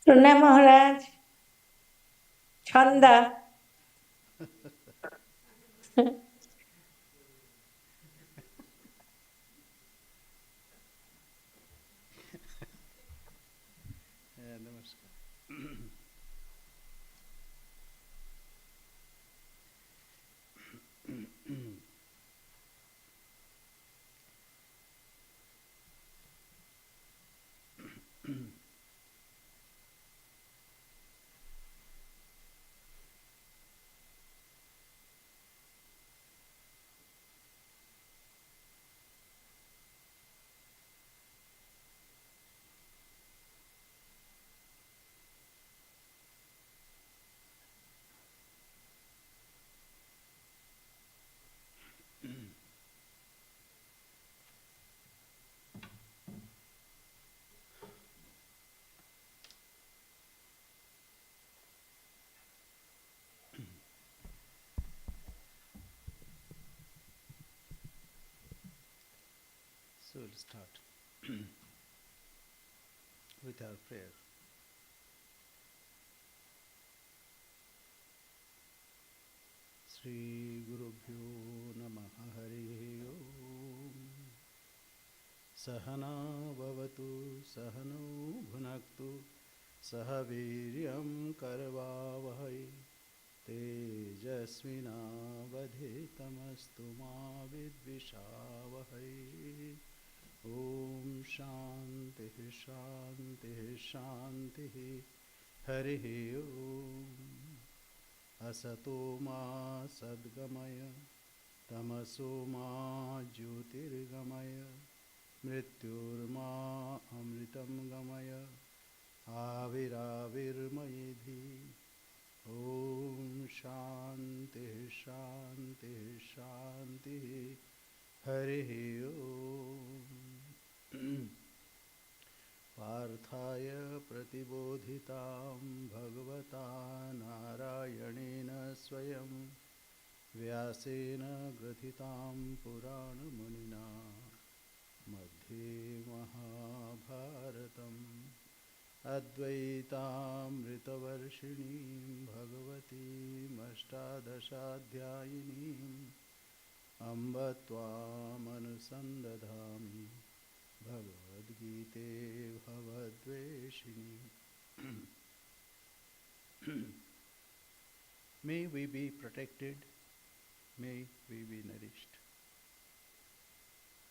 প্রণাম মহারাজ। ছন্দা। नमस्कार। So we'll start with our prayer. Sri Gurubhyo Namaha Harihi Om. Sahana Bhavatu Sahano Bhunaktu Sahaviryam Karvavahai Tejasvinavadhitamastu ma vidvishavahai. Om Shanti Shanti Shanti Harihi Om. Asato ma sadgamaya tamaso ma jyotirgamaya mrityurma amritam gamaya aviravirmayedhi. Om Shanti Shanti Shanti Harihi Om. Parthaya pratibodhitam bhagavata narayanena swayam vyasena grathitam purana munina madhye mahabharatam advaitamritavarshinim bhagavatim ashtadashadhyayinim amba tvamanusandadhami Bhagavad Gita Bhavadveshini. May we be protected, may we be nourished.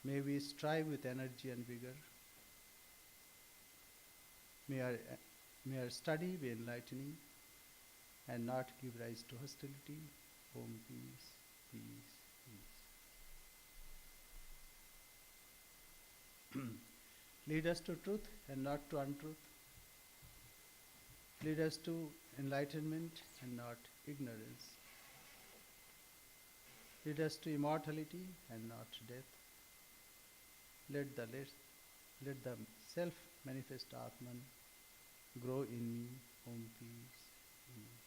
May we strive with energy and vigor. May our study be enlightening and not give rise to hostility. Om peace, peace, peace. Lead us to truth and not to untruth. Lead us to enlightenment and not ignorance. Lead us to immortality and not death. Let the self-manifest Atman grow in me. Om peace, peace,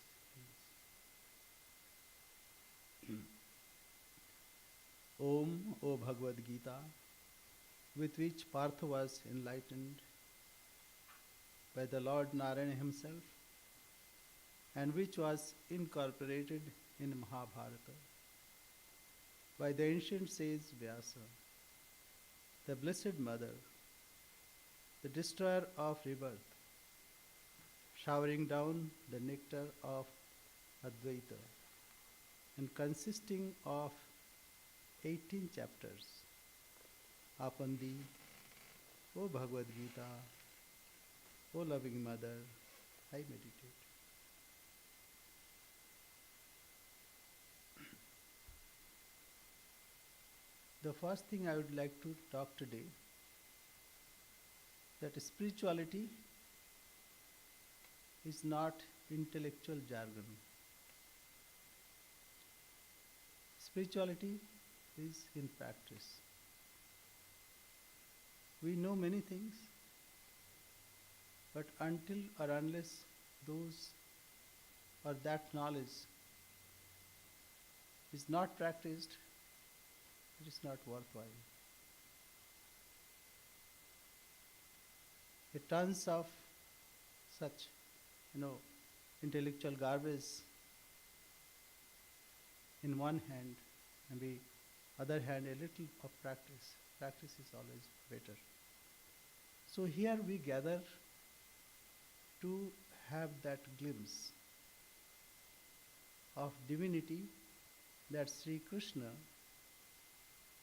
peace. Om, O Bhagavad Gita, with which Partha was enlightened by the Lord Narayana himself, and which was incorporated in Mahabharata by the ancient sage Vyasa, the Blessed Mother, the destroyer of rebirth, showering down the nectar of Advaita, and consisting of 18 chapters. Upon thee, O Bhagavad Gita, O loving Mother, I meditate. The first thing I would like to talk today, that spirituality is not intellectual jargon. Spirituality is in practice. We know many things, but until or unless those or that knowledge is not practiced, it is not worthwhile. A tons of such, intellectual garbage in one hand, and the other hand a little of practice. Practice is always better. So here we gather to have that glimpse of divinity that Sri Krishna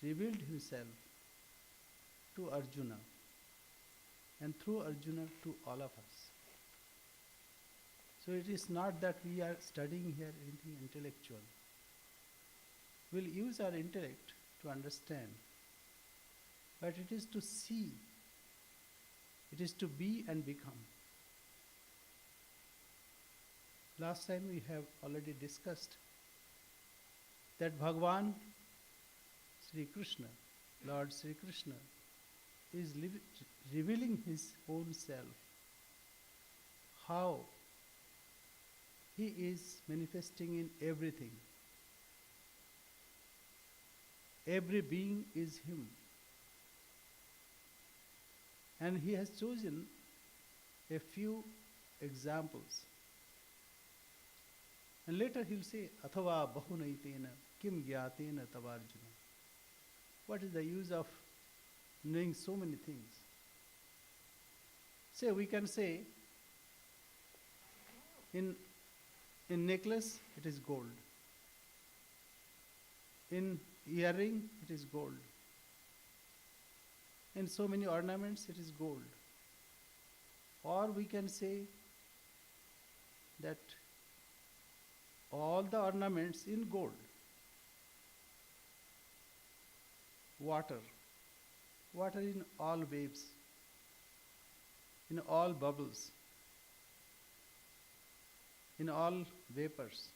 revealed himself to Arjuna, and through Arjuna to all of us. So it is not that we are studying here anything intellectual. We'll use our intellect to understand, but it is to see, it is to be and become. Last time we have already discussed that Bhagavan Sri Krishna, Lord Sri Krishna, is revealing his own self, how he is manifesting in everything. Every being is him. And he has chosen a few examples. And later he'll say, Athava bahunaitena kim gyatena tavarjuna. What is the use of knowing so many things? Say, we can say, in necklace it is gold. In earring it is gold. In so many ornaments it is gold. Or we can say that all the ornaments in gold. Water in all waves, in all bubbles, in all vapors,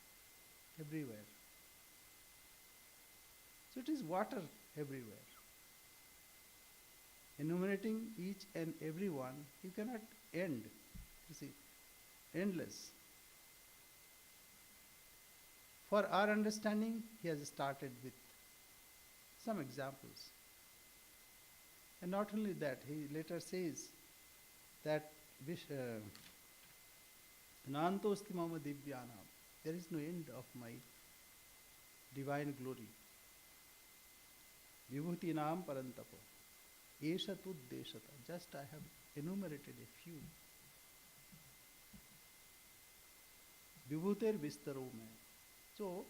everywhere. So it is water everywhere. Enumerating each and every one, you cannot end. You see, endless. For our understanding, he has started with some examples. And not only that, he later says that Nantosti mama divyanam, there is no end of my divine glory. Vibhutinam parantapo, esha tuddeshata. Just I have enumerated a few. Vibhuter vistaro mein. So,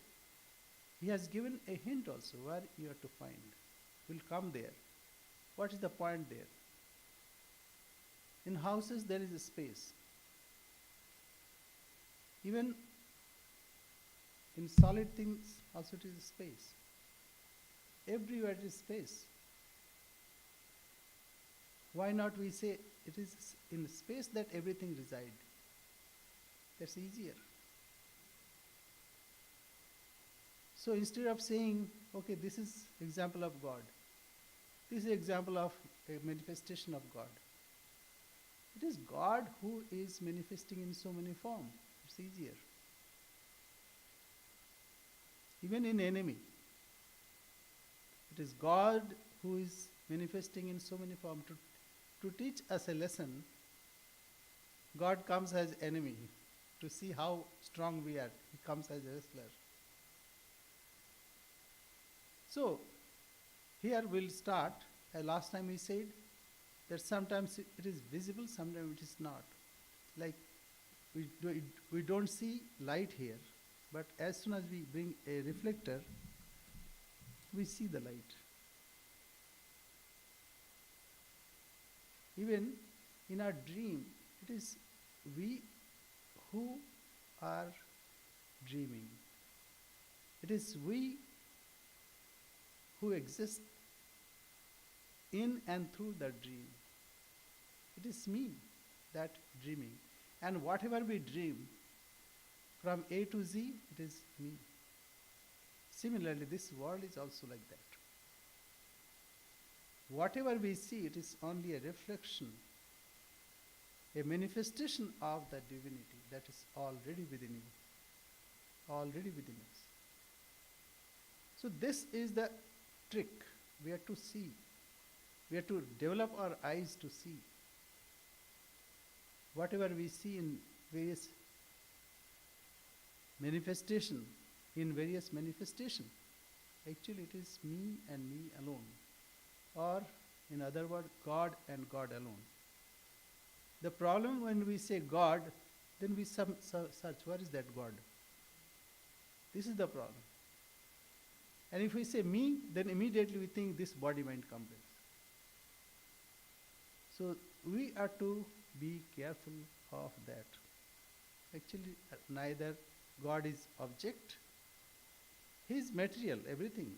he has given a hint also where you have to find. We'll come there. What is the point there? In houses there is a space. Even in solid things also it is a space. Everywhere it is space. Why not we say it is in space that everything resides? That's easier. So instead of saying, okay, this is example of God, this is example of a manifestation of God. It is God who is manifesting in so many forms. It's easier. Even in enemy, it is God who is manifesting in so many forms. To teach us a lesson, God comes as enemy. To see how strong we are, he comes as a wrestler. So, here we'll start. Last time we said that sometimes it is visible, sometimes it is not. Like we don't see light here, but as soon as we bring a reflector, we see the light. Even in our dream, it is we who are dreaming. It is we who exist in and through the dream. It is me that dreaming. And whatever we dream, from A to Z, it is me. Similarly, this world is also like that. Whatever we see, it is only a reflection, a manifestation of the divinity that is already within you, already within us. So this is the trick. We have to see. We have to develop our eyes to see. whatever we see in various manifestation, actually it is me and me alone. Or in other words, God and God alone. The problem when we say God, then we search, what is that God? This is the problem. And if we say me, then immediately we think this body-mind complex. So we are to be careful of that. Actually, neither God is object, He is material, everything.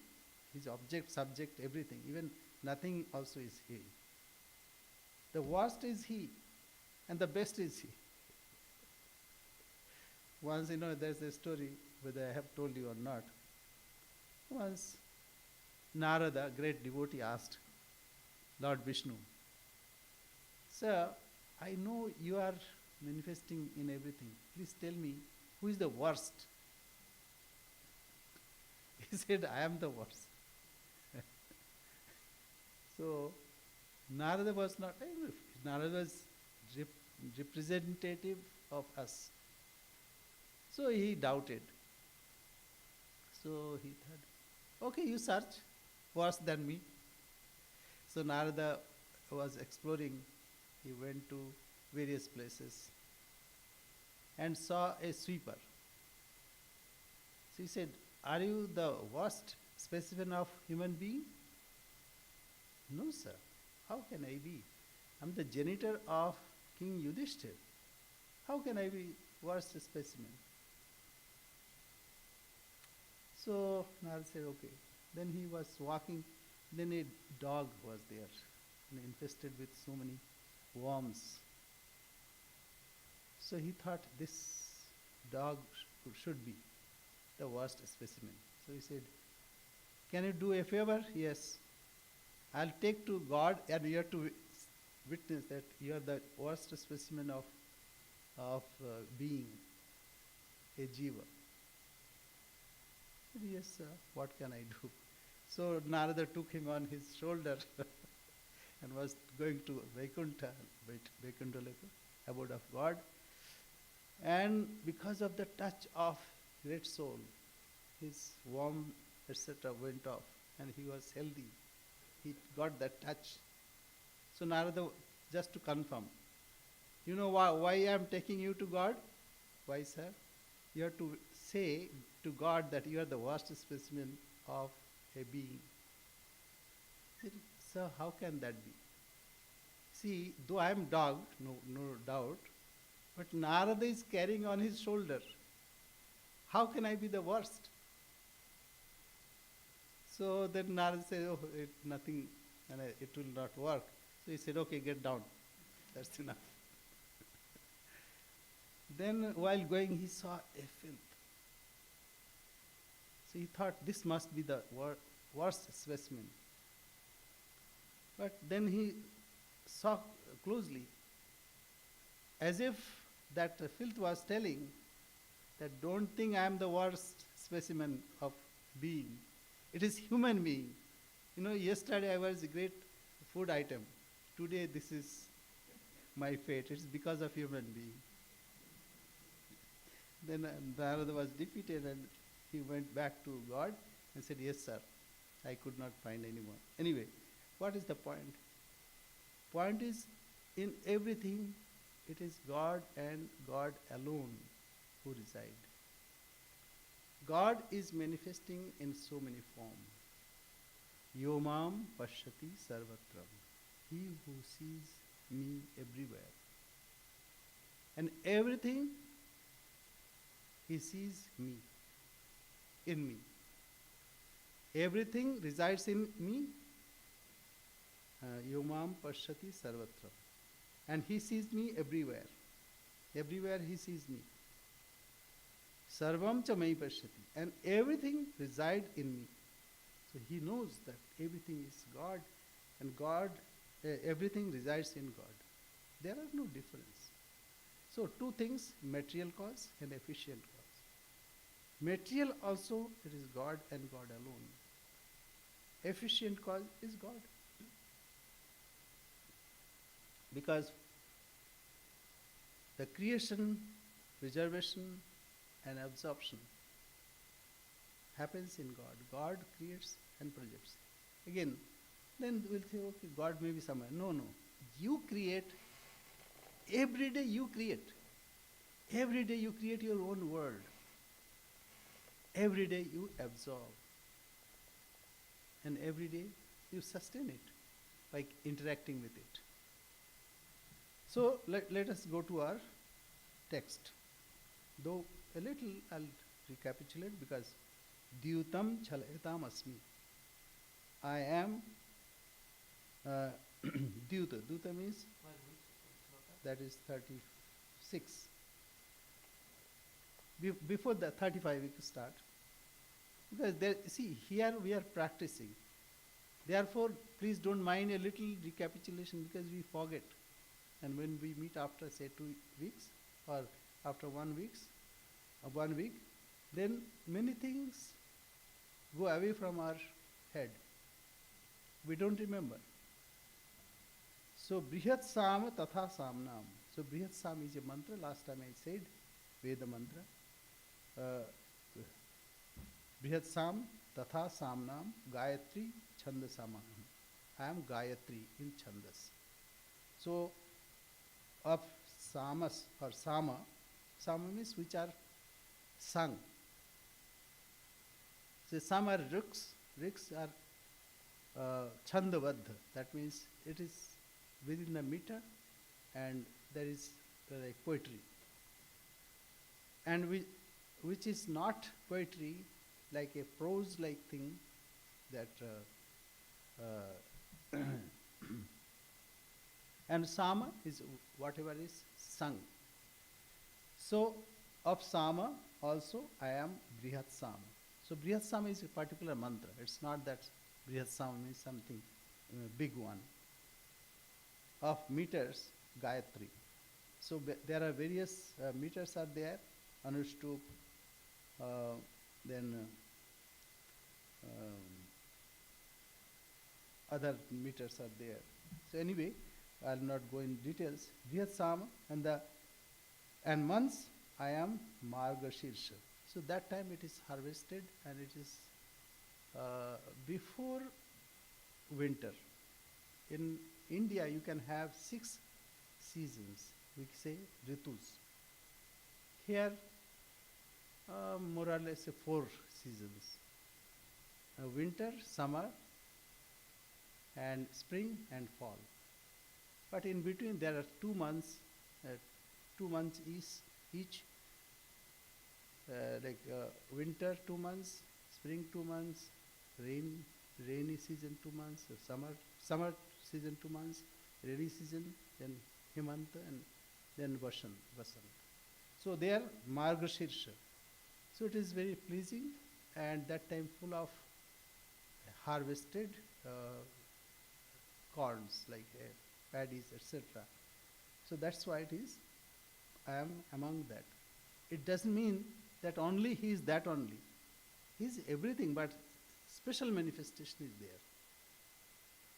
He is object, subject, everything. Even nothing also is He. The worst is He, and the best is He. Once, there's a story, whether I have told you or not. Once, Narada, great devotee, asked Lord Vishnu, Sir, I know you are manifesting in everything. Please tell me, who is the worst? He said, I am the worst. So, Narada was not, Narada was representative of us. So he doubted. So he thought, okay, you search, worse than me. So Narada was exploring. He went to various places and saw a sweeper. So he said, are you the worst specimen of human being? No, sir. How can I be? I'm the janitor of King Yudhishthir. How can I be worst specimen? So Narada said, okay. Then he was walking. Then a dog was there, infested with so many worms. So he thought this dog should be the worst specimen. So he said, can you do a favor? Yes. I'll take to God and you have to witness that you are the worst specimen of being, a jiva. He said, yes, sir, what can I do? So Narada took him on his shoulder and was going to Vaikuntha, abode of God. And because of the touch of great soul, his worm, etc. went off and he was healthy. He got that touch. So Narada, just to confirm, you know why I am taking you to God? Why, sir? You have to say to God that you are the worst specimen of a being. He said, sir, how can that be? See, though I am dog, no doubt, but Narada is carrying on his shoulder. How can I be the worst? So then Narada said, oh, nothing, and it will not work. So he said, okay, get down. That's enough. Then while going, he saw a filth. So he thought, this must be the worst specimen. But then he saw closely, as if that filth was telling that don't think I am the worst specimen of being. It is human being. Yesterday I was a great food item. Today this is my fate. It's because of human being. Then Narada was defeated and he went back to God and said, yes, sir, I could not find anyone. Anyway, what is the point? Point is, in everything, it is God and God alone who reside. God is manifesting in so many forms. Yomam pashyati sarvatram. He who sees me everywhere. And everything, he sees me, in me. Everything resides in me. Yomam pashyati sarvatram. And he sees me everywhere. Everywhere he sees me. Sarvam cha mai pashyati. And everything resides in me. So he knows that everything is God, and God, everything resides in God. There are no difference. So two things, material cause and efficient cause. Material also, it is God and God alone. Efficient cause is God. Because the creation, preservation, and absorption happens in God. God creates and preserves. Again, then we'll say, okay, God may be somewhere. No, no. You create. Every day you create. Every day you create your own world. Every day you absorb. And every day you sustain it by interacting with it. So let us go to our text. Though a little I'll recapitulate because Dyutam chalayatam asmi. I am Dyuta. Dyuta means that is 36. Before the 35 we can start. Because there, see, here we are practicing. Therefore, please don't mind a little recapitulation because we forget. And when we meet after say 2 weeks or after 1 week, then many things go away from our head. We don't remember. So Brihat Sam Tatha Samnam. So Brihat Sam is a mantra. Last time I said Veda mantra. Brihat Sam Tatha Samnam Gayatri Chandasamanam. I am Gayatri in Chandas. So of Samas or Sama, Sama means which are sung. So some are riks are Chandavadha. That means it is within the meter and there is like poetry. And which is not poetry, like a prose-like thing that and Sama is whatever is sung. So of Sama also I am Brihat Sama. So Brihat Sama is a particular mantra. It's not that Brihat Sama means something big one. Of meters, Gayatri. So there are various meters are there. Anushtup, then other meters are there. So anyway, I'll not go in details. Brihat Sama and months I am Margashirsha. So that time it is harvested and it is before winter. In India you can have 6 seasons. We say ritus. Here more or less 4 seasons. Winter, summer, and spring and fall. But in between there are 2 months, 2 months each, winter 2 months, spring 2 months, rainy season 2 months, summer season 2 months, rainy season, then Hemanta and then Vasant. So they are Margashirsha. So it is very pleasing and that time full of harvested corns like paddies, etc. So that's why it is, I am among that. It doesn't mean that only he is that only. He is everything, but special manifestation is there.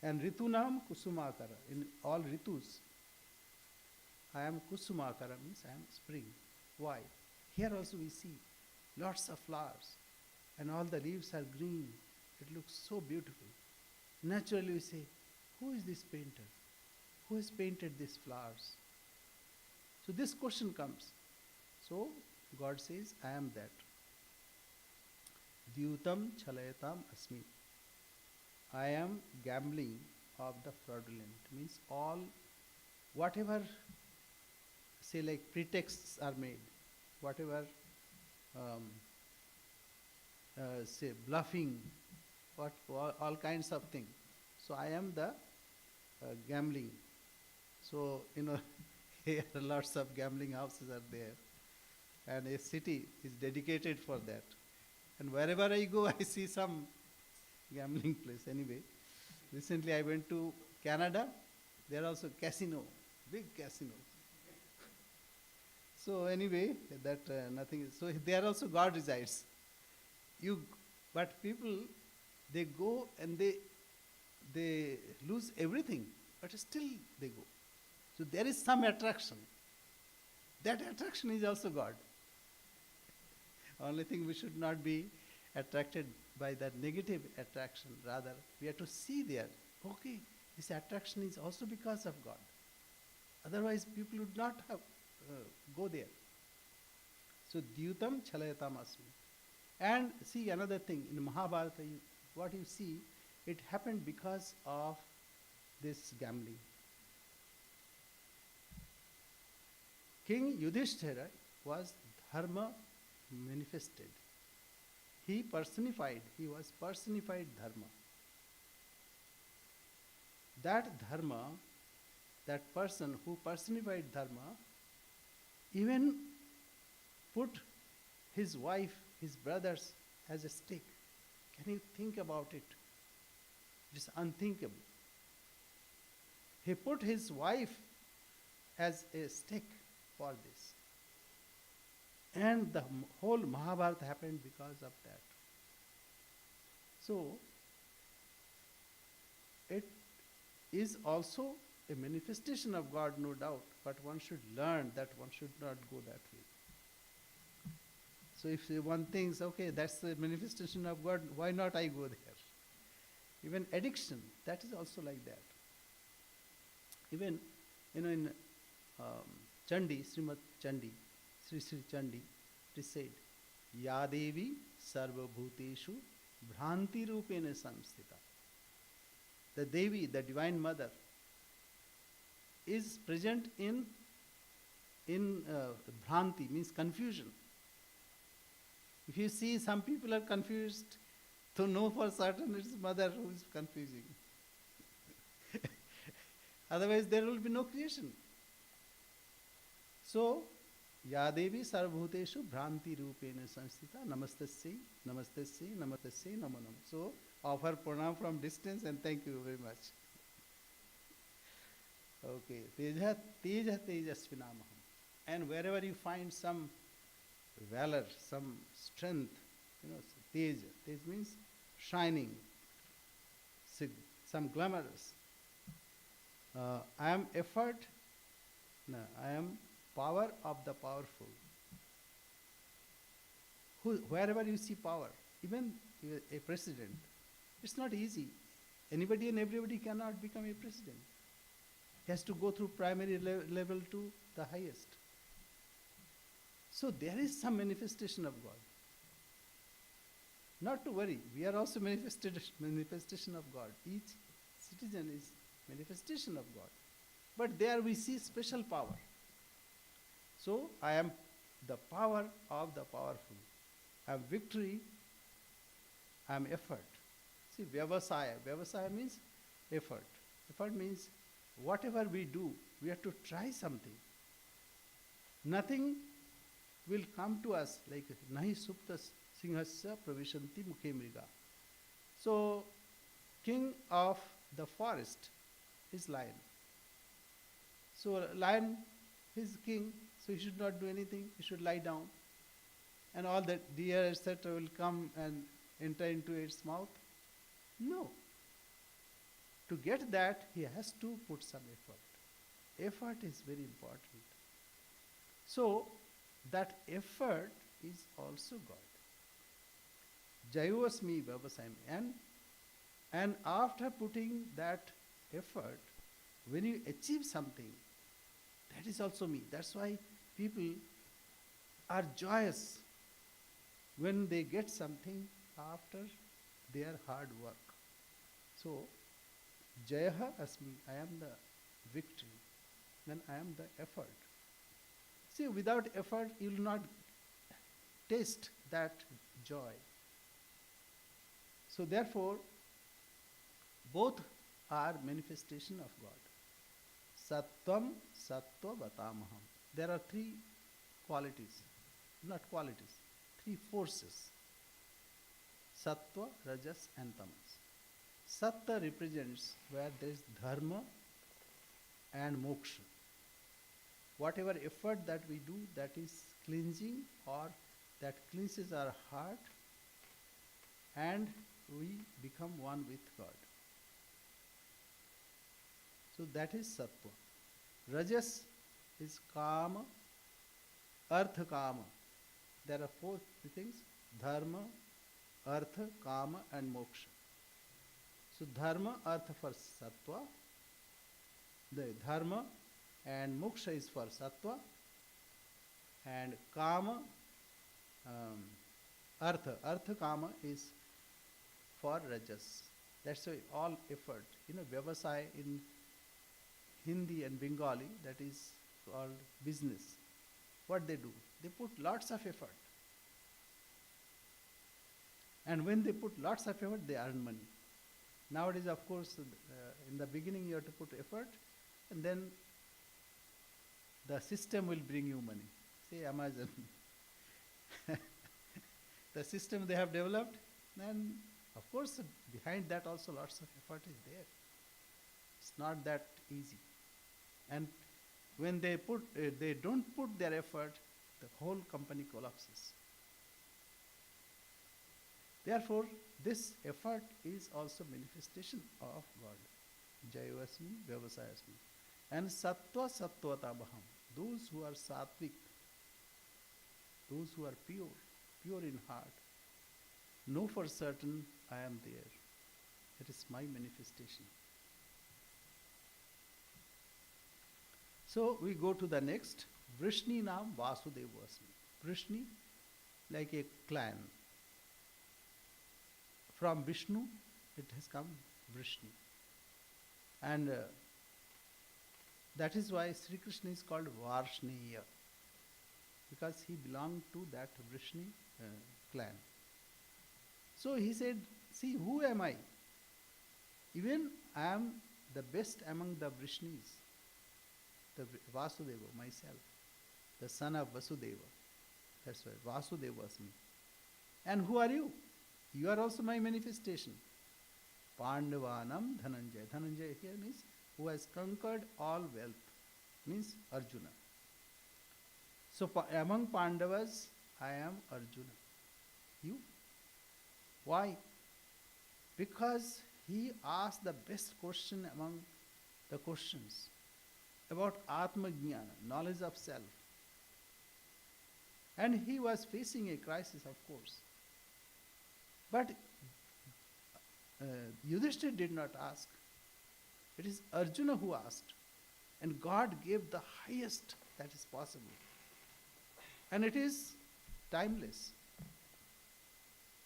And Ritunam Kusumakara. In all Ritus, I am Kusumakara means I am spring. Why? Here also we see lots of flowers and all the leaves are green. It looks so beautiful. Naturally we say, who is this painter? Who has painted these flowers? So this question comes. So God says, I am that. Dyutam chalayatam asmi. I am gambling of the fraudulent. Means all, whatever, say like pretexts are made, whatever, say bluffing, all kinds of things. So I am the gambling. So, here lots of gambling houses are there. And a city is dedicated for that. And wherever I go, I see some gambling place. Anyway, recently I went to Canada. There are also casino, big casinos. So anyway, that nothing is. So there also God resides. But people, they go and they lose everything, but still they go. So there is some attraction. That attraction is also God. Only thing, we should not be attracted by that negative attraction. Rather, we have to see there, okay, this attraction is also because of God. Otherwise, people would not have go there. So, Dyutam Chalayatam Asmi. And see another thing, in Mahabharata, what you see, it happened because of this gambling. King Yudhishthira was dharma manifested. He was personified dharma. That dharma, that person who personified dharma, even put his wife, his brothers as a stake. Can you think about it? It is unthinkable. He put his wife as a stake for this. And the whole Mahabharata happened because of that. So, it is also a manifestation of God, no doubt, but one should learn that one should not go that way. So if one thinks, okay, that's the manifestation of God, why not I go there? Even addiction, that is also like that. Even, in Chandi, Srimad Chandi, Sri Chandi, it is said, Ya Devi Sarva Bhuteshu Bhranti Rupena Samstita. The Devi, the Divine Mother, is present in Bhranti, means confusion. If you see some people are confused, to know for certain it's mother who is confusing. Otherwise there will be no creation. So, Ya Devi Sarvabhuteshu Bhranti Rupena Samstita Namastasya, Namastasya, Namastasya, Namo Namo. So, offer pranam from distance and thank you very much. Okay, Teja Tejasvinamaham. And wherever you find some valor, some strength, Tej means shining, some glamorous. I am effort, no, I am power of the powerful. Wherever you see power, even a president, it's not easy. Anybody and everybody cannot become a president. He has to go through primary level to the highest. So there is some manifestation of God. Not to worry, we are also manifestation of God. Each citizen is manifestation of God. But there we see special power. So I am the power of the powerful. I am victory, I am effort. See, Vyavasaya. Vyavasaya means effort. Effort means whatever we do, we have to try something. Nothing will come to us like nahi suptas singhasya pravishanti mukhe mriga. So, king of the forest is lion. So, lion is king, so he should not do anything, he should lie down. And all the deer, etc., will come and enter into its mouth. No. To get that, he has to put some effort. Effort is very important. So, that effort is also God. Jayosmi Vavasayam. And after putting that effort, when you achieve something, that is also me. That's why people are joyous when they get something after their hard work. So, Jayaha Asmi, I am the victory, then I am the effort. See, without effort, you will not taste that joy. So therefore, both are manifestation of God. Sattvam, Sattva, Vatamaham. There are three qualities, not qualities, three forces. Sattva, Rajas and Tamas. Sattva represents where there is dharma and moksha. Whatever effort that we do, that is cleansing or that cleanses our heart and we become one with God. So that is sattva. Rajas is kama, artha, kama. There are four things: dharma, artha, kama, and moksha. So dharma, artha for sattva, the dharma and moksha is for sattva, and kama, artha kama is for rajas. That's why all effort, vyavasaya in Hindi and Bengali, that is called business. What they do? They put lots of effort. And when they put lots of effort, they earn money. Nowadays, of course, in the beginning you have to put effort, and then the system will bring you money. Say Amazon. The system they have developed, and of course, behind that also lots of effort is there. It's not that easy. And when they don't put their effort, the whole company collapses. Therefore, this effort is also manifestation of God. Jayavasmi, Vyavasayasmi. And Sattva Sattvata Baham. Those who are sattvic, those who are pure in heart, know for certain I am there. It is my manifestation. So we go to the next. Vrishni Nam Vasudevasmi. Vrishni, like a clan. From Vishnu, it has come Vrishni. And that is why Sri Krishna is called Varshneya, because he belonged to that Vrishni clan. So he said, see, who am I? Even I am the best among the Vrishnis, the Vasudeva, myself, the son of Vasudeva. That's why Vasudeva was me. And who are you? You are also my manifestation. Pandavanam Dhananjaya. Dhananjaya here means who has conquered all wealth, means Arjuna. So among Pandavas, I am Arjuna. You? Why? Because he asked the best question among the questions about Atma Jnana, knowledge of self. And he was facing a crisis, of course. But Yudhishthira did not ask. It is Arjuna who asked. And God gave the highest that is possible. And it is timeless.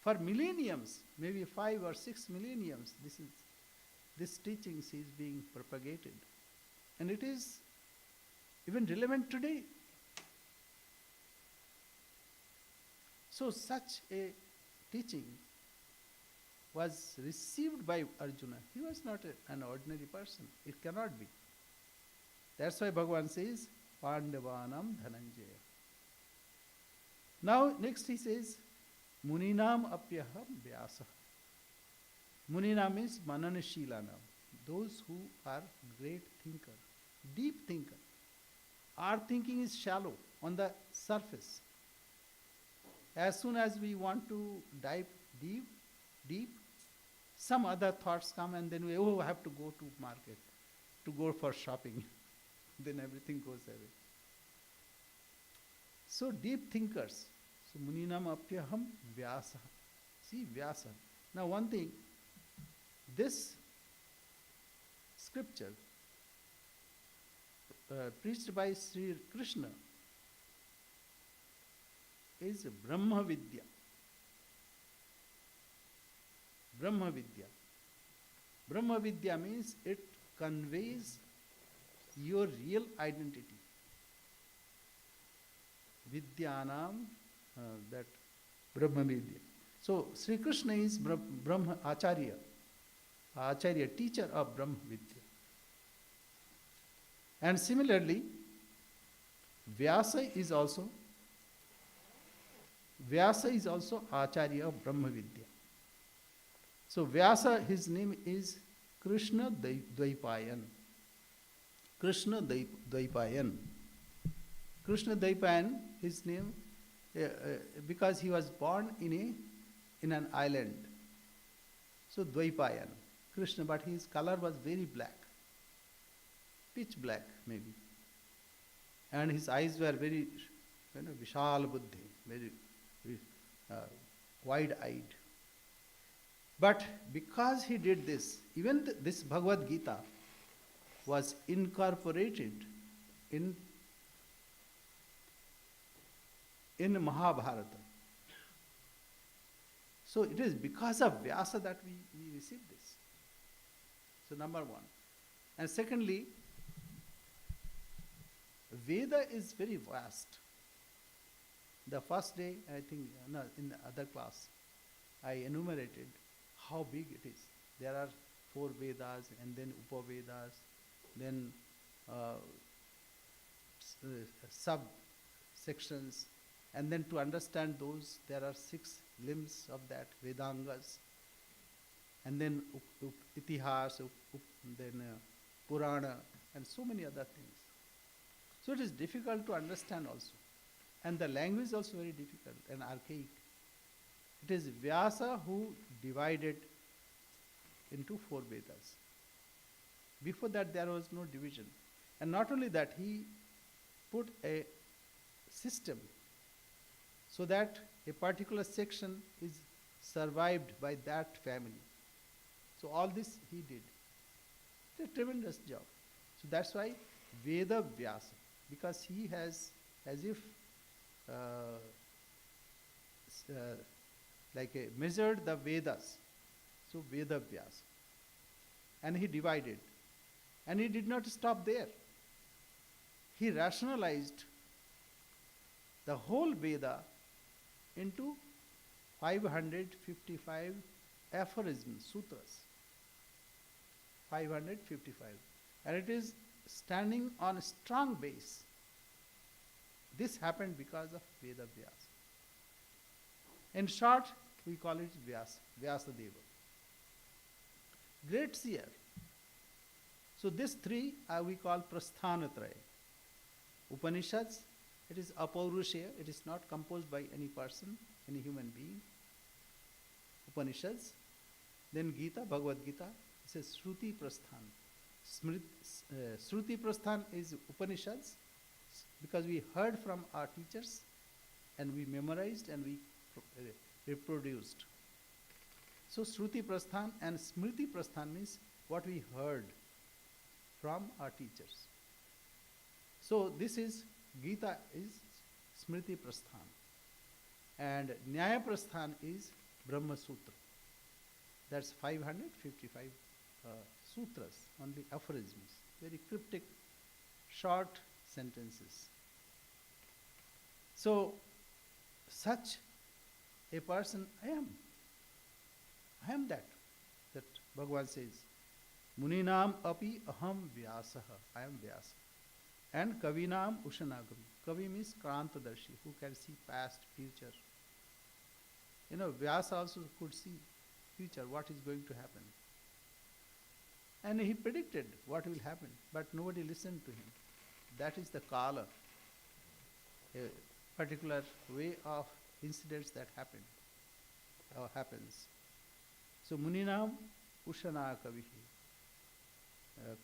For millenniums, maybe 5 or 6 millenniums, this teaching is being propagated. And it is even relevant today. So such a teaching was received by Arjuna. He was not an ordinary person. It cannot be. That's why Bhagavan says, Pandavanam Dhananjaya. Now, next he says, Muninam apyaham vyasa. Munina means mananashilanam. Those who are great thinker, deep thinker. Our thinking is shallow, on the surface. As soon as we want to dive deep, some other thoughts come, and then we have to go to market, to go for shopping. Then everything goes away. So deep thinkers. So Muninam apyaham vyasa. See, vyasa. Now one thing, this scripture preached by Sri Krishna is Brahma Vidya. Brahma Vidya. Brahma Vidya means it conveys your real identity. Vidyanam, that Brahma Vidya. So Sri Krishna is Brahma Acharya. Acharya, teacher of Brahma Vidya. And similarly, Vyasa is also Acharya of Brahma Vidya. So Vyasa, his name is Krishna Dvaipayan. Krishna Dvaipayan. Krishna Dvaipayan, his name, because he was born in an island. So Dvaipayan, Krishna, but his color was very black, pitch black maybe. And his eyes were very Vishal Buddhi, very uh, wide-eyed. But because he did this, even this Bhagavad Gita was incorporated in Mahabharata. So it is because of Vyasa that we received this. So number one. And secondly, Veda is very vast. The first day, I think, no, in the other class, I enumerated how big it is. There are 4 Vedas, and then Upavedas, then sub-sections, and then to understand those, there are 6 limbs of that, Vedangas, and then Itihas, then Purana, and so many other things. So it is difficult to understand also. And the language is also very difficult and archaic. It is Vyasa who divided into 4 Vedas. Before that there was no division. And not only that, he put a system so that a particular section is survived by that family. So all this he did. It's a tremendous job. So that's why Veda Vyasa, because he has, as if measured the Vedas. So Veda Vyasa. And he divided. And he did not stop there. He rationalized the whole Veda into 555 aphorisms, sutras. 555. And it is standing on a strong base. This happened because of Veda Vyasa. In short, we call it Vyasa, Vyasadeva. Great seer. So these 3 we call Prasthanatraya. Upanishads, it is apaurushaya, it is not composed by any person, any human being. Upanishads. Then Gita, Bhagavad Gita, it says Shruti Prasthan. Shruti Prasthan is Upanishads, because we heard from our teachers and we memorized and we reproduced. So Shruti Prasthan and Smriti Prasthan means what we heard from our teachers. So this is, Gita is Smriti Prasthan. And Nyaya Prasthan is Brahma Sutra. That's 555 sutras, only aphorisms, very cryptic, short sentences. So, such a person I am. I am that. That Bhagavan says, Muninam api aham Vyasaha. I am Vyasa. And Kavinam Ushanagami. Kavi means Krantadarshi, who can see past, future. Vyasa also could see future, what is going to happen. And he predicted what will happen, but nobody listened to him. That is the Kala, a particular way of incidents that happen or happens. So Muninam Ushana Kavihi.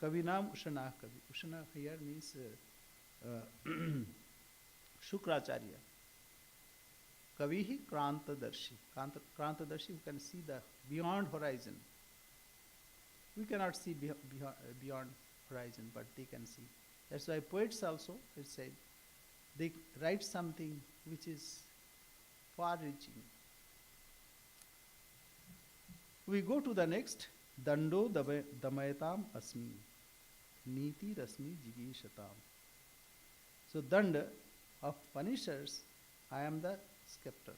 Kavinam Ushana Kavi. Ushana here means Shukracharya. Kavihi Krantadarshi. Krantadarshi, who can see the beyond horizon. We cannot see beyond horizon, but they can see. That's why poets also, it said, they write something which is far-reaching. We go to the next. Dando damayatam asmi. Niti rasmi jigishatam. So danda of punishers, I am the scepter.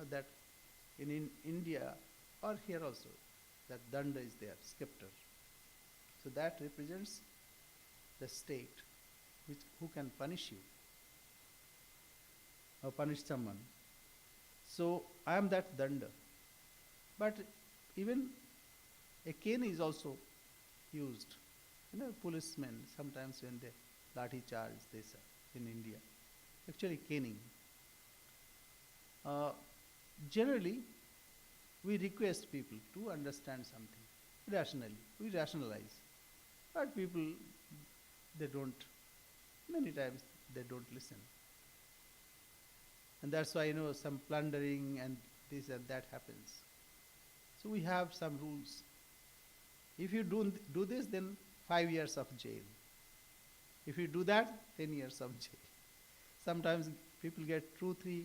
That in India or here also, that danda is there, scepter. So that represents the state who can punish you or punish someone. So I am that danda. But even a cane is also used. Policemen sometimes when they lathi charge, they say in India. Actually caning. Generally, we request people to understand something rationally. We rationalize. But people, they don't, many times they don't listen. And that's why, some plundering and this and that happens. So we have some rules. If you do this, then 5 years of jail. If you do that, 10 years of jail. Sometimes people get 2-3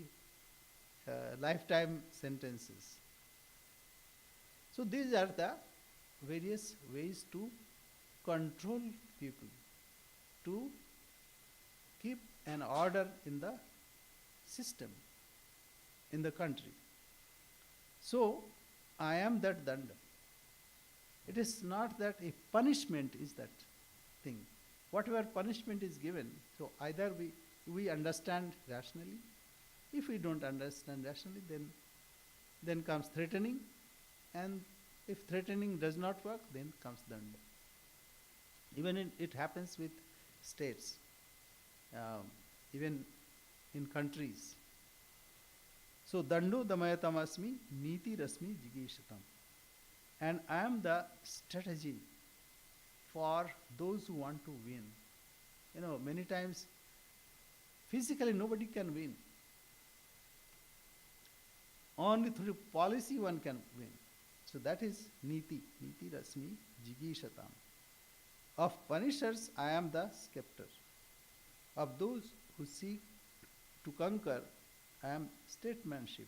lifetime sentences. So these are the various ways to control people, to keep an order in the system, in the country. So, I am that danda. It is not that a punishment is that thing. Whatever punishment is given, so either we understand rationally. If we don't understand rationally, then comes threatening, and if threatening does not work, then comes danda. Even it happens with states, even in countries. So, dando damayatam niti rasmi jigishatam. And I am the strategy for those who want to win. Many times, physically nobody can win. Only through policy one can win. So that is niti rasmi jigishatam. Of punishers, I am the scepter. Of those who seek to conquer, I am statesmanship.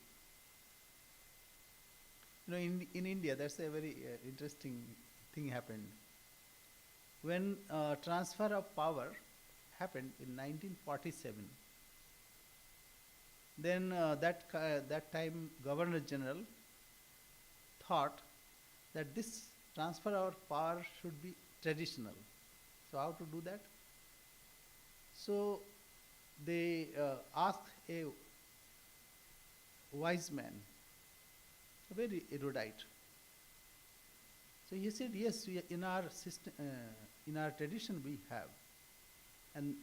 In India, that's a very interesting thing happened. When transfer of power happened in 1947, then that time Governor General thought that this transfer of power should be traditional. So how to do that? So they asked a wise man, a very erudite. So he said, yes, in our system, in our tradition we have, and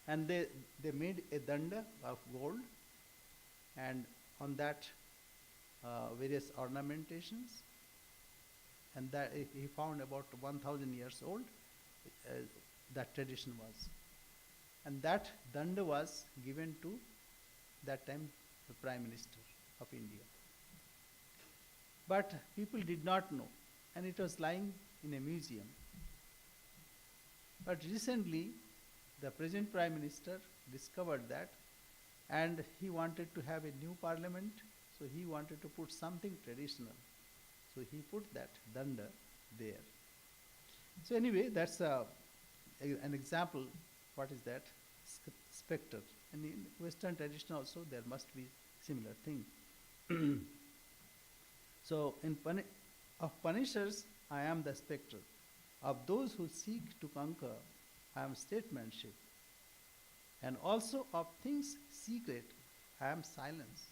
and they made a danda of gold, and on that various ornamentations, and that he found about 1,000 years old. That tradition was, and that danda was given to that time the Prime Minister of India. But people did not know, and it was lying in a museum. But recently, the present Prime Minister discovered that, and he wanted to have a new parliament, so he wanted to put something traditional. So he put that danda there. So anyway, that's an example. What is that? Spectre. And in Western tradition also there must be similar thing. So of punishers, I am the spectre. Of those who seek to conquer, I am statesmanship. And also of things secret, I am silence.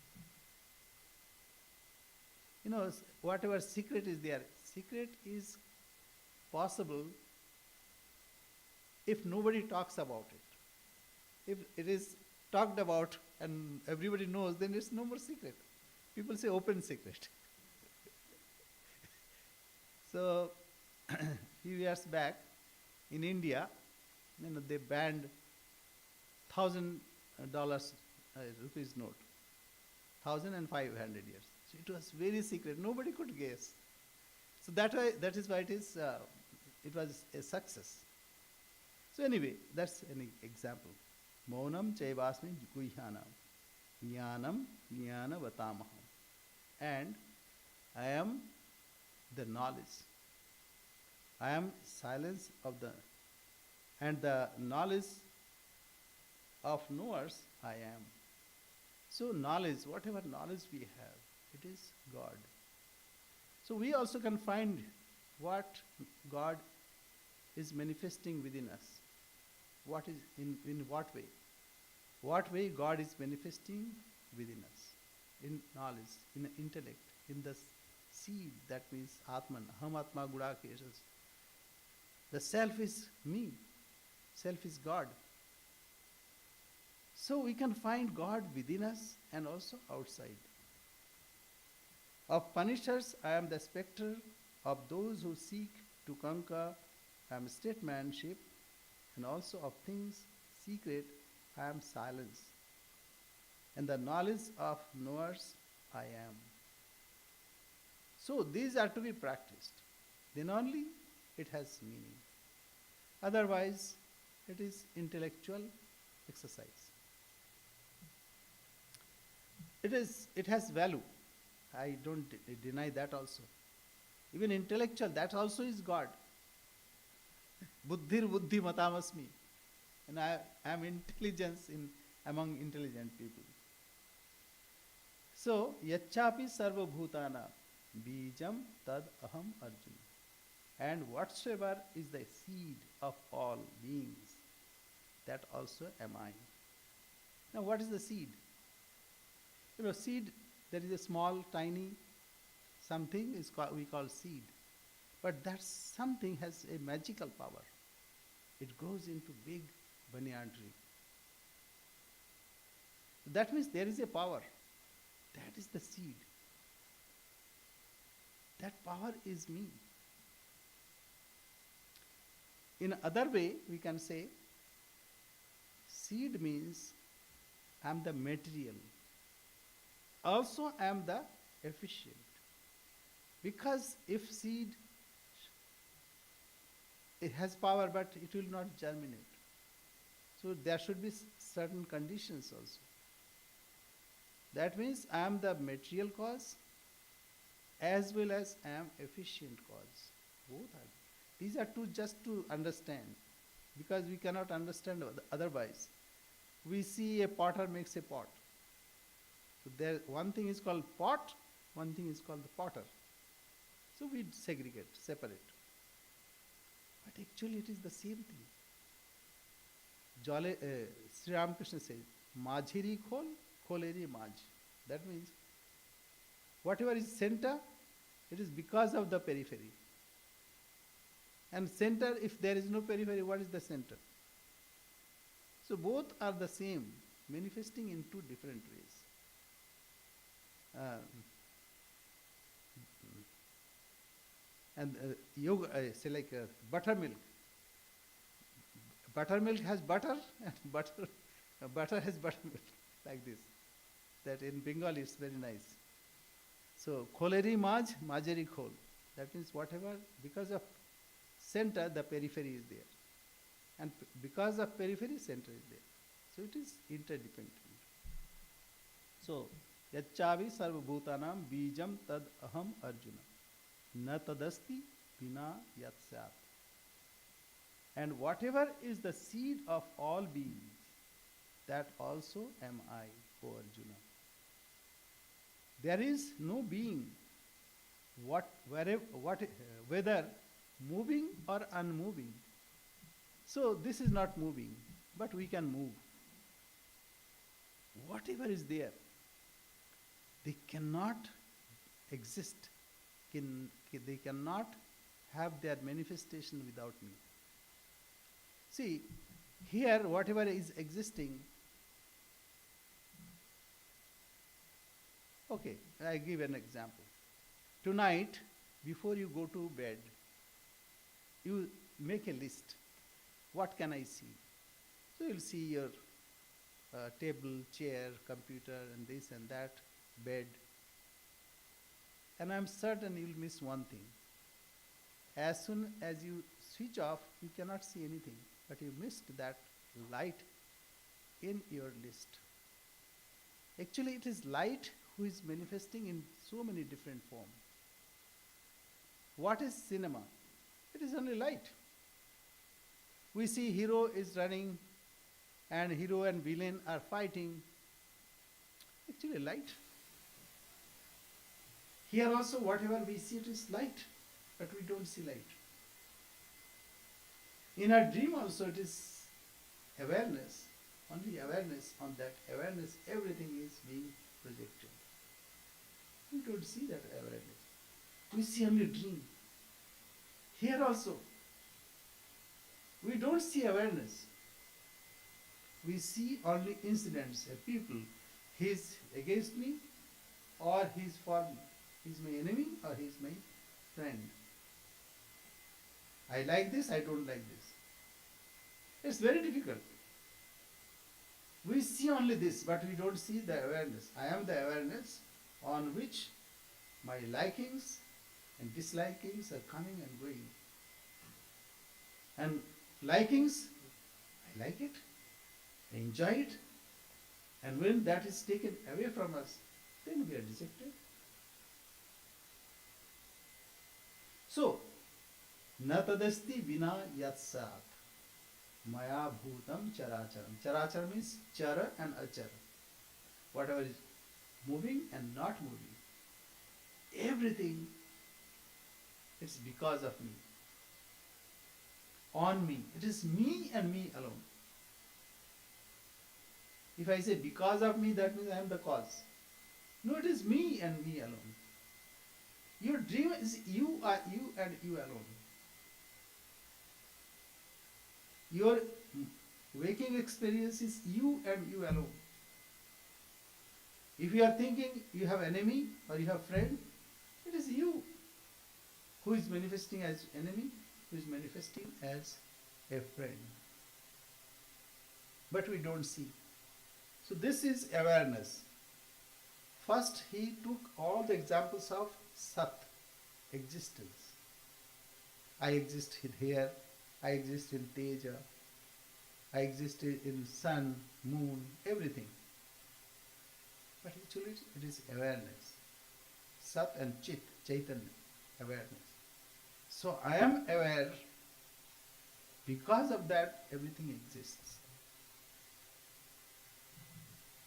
Whatever secret is there, secret is possible if nobody talks about it. If it is talked about and everybody knows, then it's no more secret. People say open secret. So, few years back in India, they banned $1,000 rupees note, 1,500 years. So it was very secret. Nobody could guess. So that is why it was a success. So anyway, that's an example. Maunam chaivasmi guhyanam, jnanam jnana vatamaham. And I am the knowledge. I am silence of the knowledge of knowers I am. So knowledge, whatever knowledge we have, it is God. So we also can find what God is manifesting within us. What is in what way? What way God is manifesting within us? In knowledge, in intellect, in the seed, that means Atman, Aham Atma Gudakeshas. The self is me. Self is God. So we can find God within us and also outside. Of punishers, I am the spectre. Of those who seek to conquer, I am statesmanship. And also of things secret, I am silence. And the knowledge of knowers, I am. So these are to be practiced. Then only it has meaning. Otherwise, it is intellectual exercise. It has value. I don't deny that also. Even intellectual, that also is God. Buddhir buddhi matamasmi. And I am intelligence among intelligent people. So, yachapi sarva bhutana bijam tad aham arjuna. And whatsoever is the seed of all beings, that also am I. Now, what is the seed? Seed, there is a small, tiny something we call seed. But that something has a magical power. It grows into big banyan tree. That means there is a power. That is the seed. That power is me. In other way, we can say, seed means I am the material. Also, I am the efficient. Because if seed, it has power, but it will not germinate. So there should be certain conditions also. That means I am the material cause as well as I am efficient cause. Both are. These are two just to understand, because we cannot understand otherwise. We see a potter makes a pot. So there, one thing is called pot, one thing is called the potter. So we segregate, separate. But actually it is the same thing. Sri Ramakrishna says, Majhiri khol, kholeri maj. That means whatever is center, it is because of the periphery. And center, if there is no periphery, what is the center? So both are the same, manifesting in two different ways. Yoga, say like buttermilk. Buttermilk has butter, and butter has buttermilk, like this. That in Bengali it's very nice. So, kholeri maj, majeri khol. That means whatever, because of center, the periphery is there. And because of periphery, center is there. So it is interdependent. So, yachavi sarva bhutanam bijam tad aham arjuna. Na tadasti vina yatsat. And whatever is the seed of all beings, that also am I, O Arjuna. There is no being, whether moving or unmoving. So this is not moving, but we can move. Whatever is there, they cannot exist. They cannot have their manifestation without me. See, here whatever is existing, okay, I give an example. Tonight, before you go to bed, you make a list. What can I see? So you'll see your table, chair, computer, and this and that, bed. And I'm certain you'll miss one thing. As soon as you switch off, you cannot see anything, but you missed that light in your list. Actually, it is light who is manifesting in so many different forms. What is cinema? It is only light. We see hero is running and hero and villain are fighting. Actually light. Here also whatever we see, it is light, but we don't see light. In our dream also it is awareness, only awareness. On that awareness everything is being projected. We don't see that awareness. We see only dream. Here also, we don't see awareness. We see only incidents, people. He is against me or he is for me. He is my enemy or he is my friend. I like this, I don't like this. It's very difficult. see only this, but we don't see the awareness. I am the awareness on which my likings and dislikings are coming and going. And likings, I like it, I enjoy it, and when that is taken away from us, then we are dejected. So, na tadasti vina yatsat maya bhutam characharam. Characharam means chara and achara. Whatever is moving and not moving. Everything is because of me. On me. It is me and me alone. If I say because of me, that means I am the cause. No, it is me and me alone. Your dream is you are you and you alone. Your waking experience is you and you alone. If you are thinking you have enemy or you have friend, it is you who is manifesting as enemy, who is manifesting as a friend. But we don't see. So this is awareness. First he took all the examples of Sat, existence. I exist here, I exist in Teja, I exist in sun, moon, everything. But actually it is awareness. Sat and Chit, Chaitanya, awareness. So I am aware, because of that everything exists.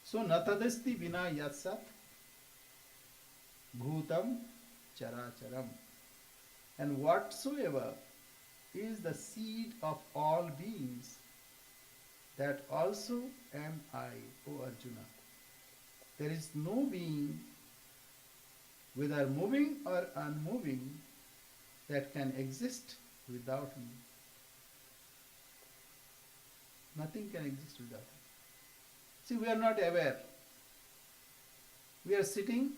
So natadasti vina yatsat bhutam characharam. And whatsoever is the seed of all beings, that also am I, O Arjuna. There is no being, whether moving or unmoving, that can exist without me. Nothing can exist without me. See, we are not aware. We are sitting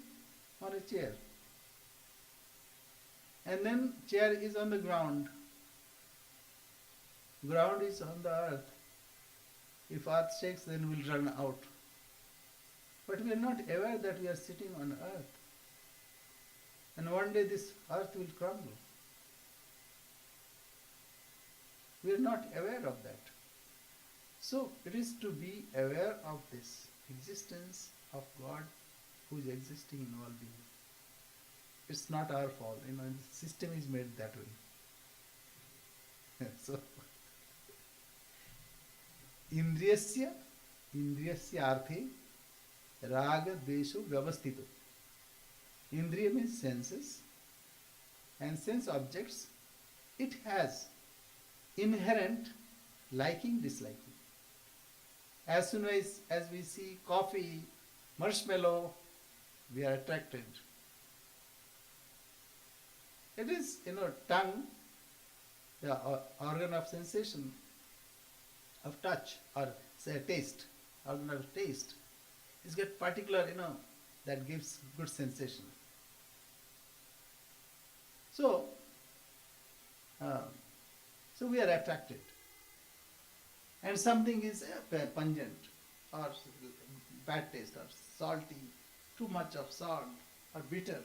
on a chair. And then chair is on the ground. Ground is on the earth. If earth shakes, then we'll run out. But we are not aware that we are sitting on earth. And one day this earth will crumble. We are not aware of that. So it is to be aware of this existence of God who is existing in all beings. It's not our fault. The system is made that way. So Indriyasya arthe raga dvesho vyavastito. Indriya means senses, and sense objects, it has inherent liking, disliking. As soon as we see coffee, marshmallow, we are attracted. It is, tongue, the organ of sensation, of touch, or say taste, organ of taste, is get particular, that gives good sensation. So we are attracted. And something is pungent, or bad taste, or salty, too much of salt, or bitter.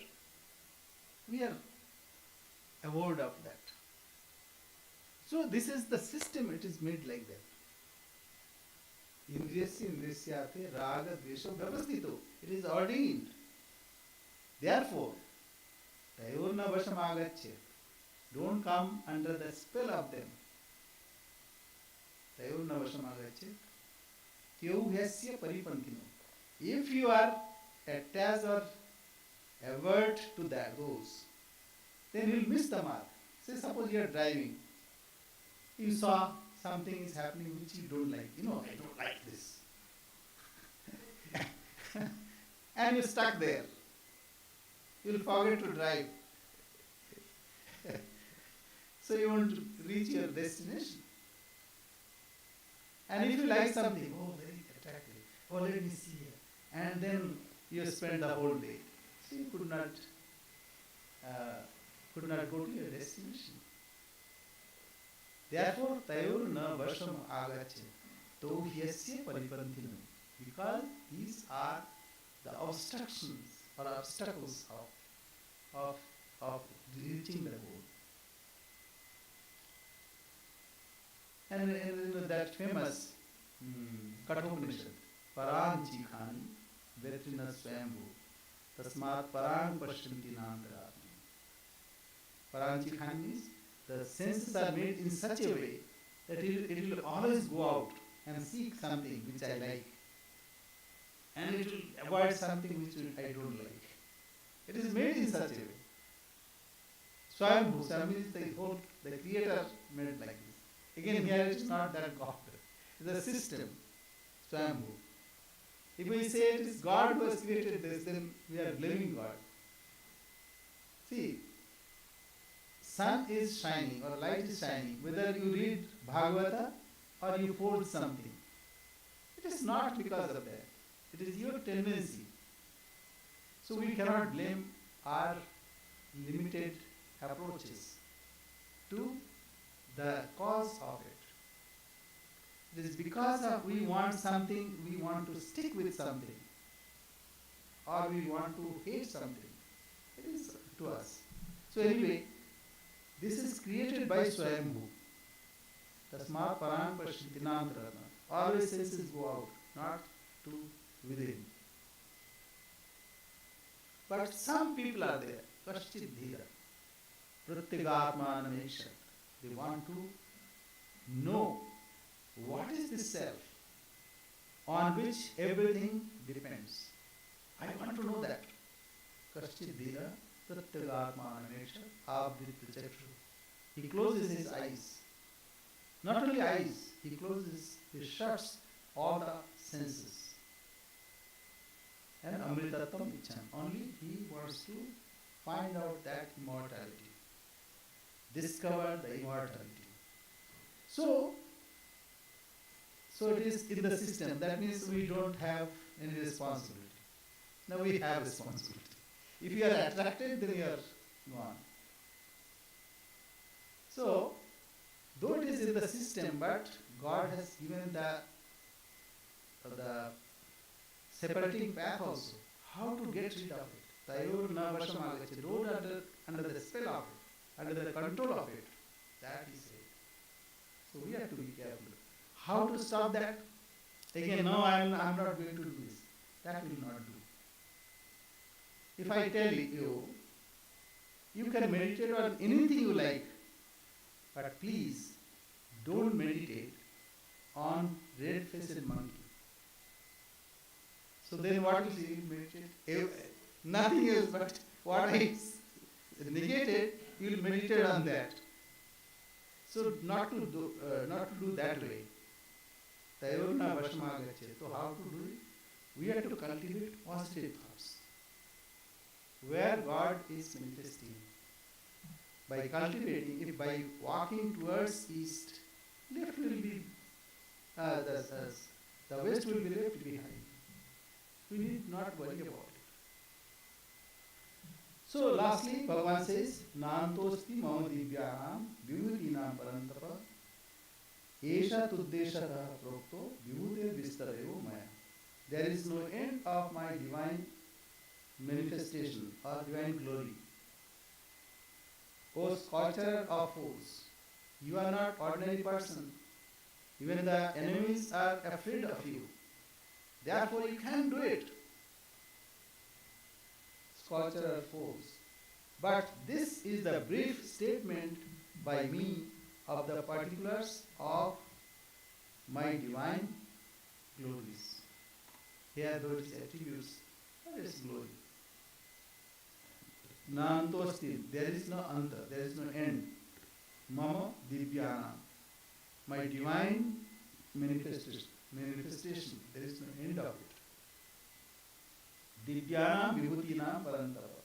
We are aware of that. So this is the system, it is made like that. Indriyasyate raga dvesho vyavastito. It is ordained. Therefore, tayorna vasham agacche. Don't come under the spell of them. Tayorna vasham agacche. Tyauhyasya paripantino. If you are attached or avert to those, then you will miss the mark. Say suppose you are driving. You saw something is happening which you don't like. I don't like this. And you're stuck there. You'll forget to drive. So you won't reach your destination. And if you like something, very attractive, let me see here. And then you spend the whole day. So you could not go to your destination. Therefore, tayor na vasham agache, to hyasya paripantino. because these are the obstructions or obstacles of reaching the goal. And that famous Kathopanishad, Paranchi Khani, Vetrina Swambhu, Tasmat Parang Pashyanti Nantaratma. Paranchi Khani means the senses are made in such a way that it will always go out and seek something which I like, and it will avoid something which I don't like. It is made in such a way. Swambhu, Swambhu means the creator made like this. Again, here it is not that God. It is a system. Swambhu. If we say it is God who has created this, then we are blaming God. See, sun is shining or light is shining, whether you read Bhagavata or you fold something. It is not because of that. It is your tendency. So we cannot blame our limited approaches to the cause of it. It is because of we want something, we want to stick with something, or we want to hate something. It is to us. So anyway, this is created by Swayambhu. Tasmat Parang Pashyanti Nantaratma. Always senses go out, not to within. But some people are there, Kashchit Dhira, Pratyagatma Nameshat. They want to know what is this self on which everything depends. I want to know that. Kashchit Dhira, Pratyagatma Nameshat, Abdita Chakru. He closes his eyes. Not only eyes, he shuts all the senses. And Amritatam Icham. Only he wants to find out that immortality. Discover the immortality. So it is in the system. That means we don't have any responsibility. Now we have responsibility. If you are attracted, then you are gone. So, though it is in the system, but God has given the separating path also. How to get rid of it. Tayor na vasham agacchati. Don't under the spell of it, under the control of it. That is it. So we have to be careful. How to stop that? Again, no, I am not going to do this. That will not do. If I tell you, you can meditate on anything you like, but please don't meditate on red-faced monkey. So then what will you meditate? Nothing else but what is negated, you will meditate on that. So not to do that way. Tayorna vashmagacche. So how to do it? We have to cultivate positive thoughts. Where God is manifesting. By cultivating, if by walking towards east, left will be, the west will be left behind. We need not worry about it. So lastly, Bhagavan says, Nantosti mama divyanam vibhutinam parantapa esha tuddeshata prokto vibhutir vistarayo maya. There is no end of my divine manifestation or divine glory. O scorcher of fools, you are not ordinary person. Even the enemies are afraid of you. Therefore you can do it. Scorcher of fools. But this is the brief statement by me of the particulars of my divine glories. Here those attributes, what is glory? Nantosti, there is no anta, there is no end. Mama divyana, my divine manifestation, there is no end of it. Divyana vibhutina parantava.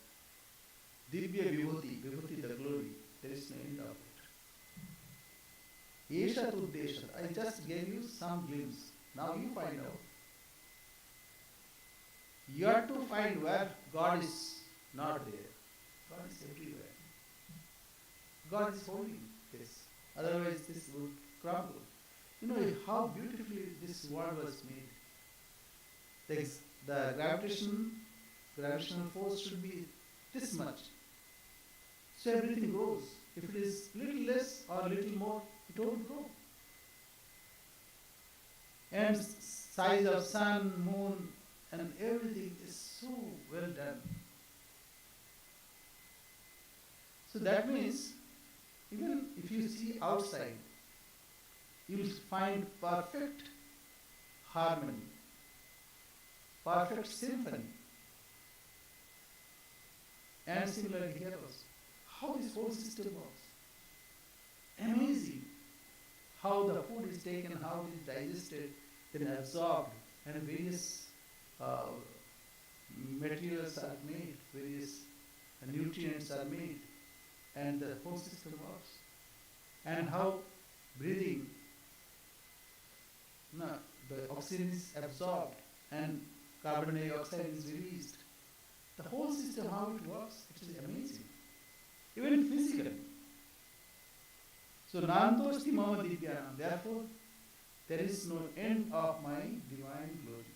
Divya vibhuti, the glory, there is no end of it. Esha tuddesha, I just gave you some glimpse. Now you find out. You have to find where God is not there. God is everywhere. God is holding this. Otherwise this would crumble. You know how beautifully this world was made. The gravitational force should be this much. So everything grows. If it is little less or little more, it won't grow. And size of sun, moon, and everything is so well done. So that means, even if you see outside, you will find perfect harmony, perfect symphony. And similarly here also, how this whole system works. Amazing how the food is taken, how it is digested, then absorbed, and various materials are made, various nutrients are made, and the whole system works. And how breathing, the oxygen is absorbed and carbon dioxide is released. The whole system, how it works, it is amazing. Even physically. So, Nantosti Mama Divyanam, therefore, there is no end of my divine glory.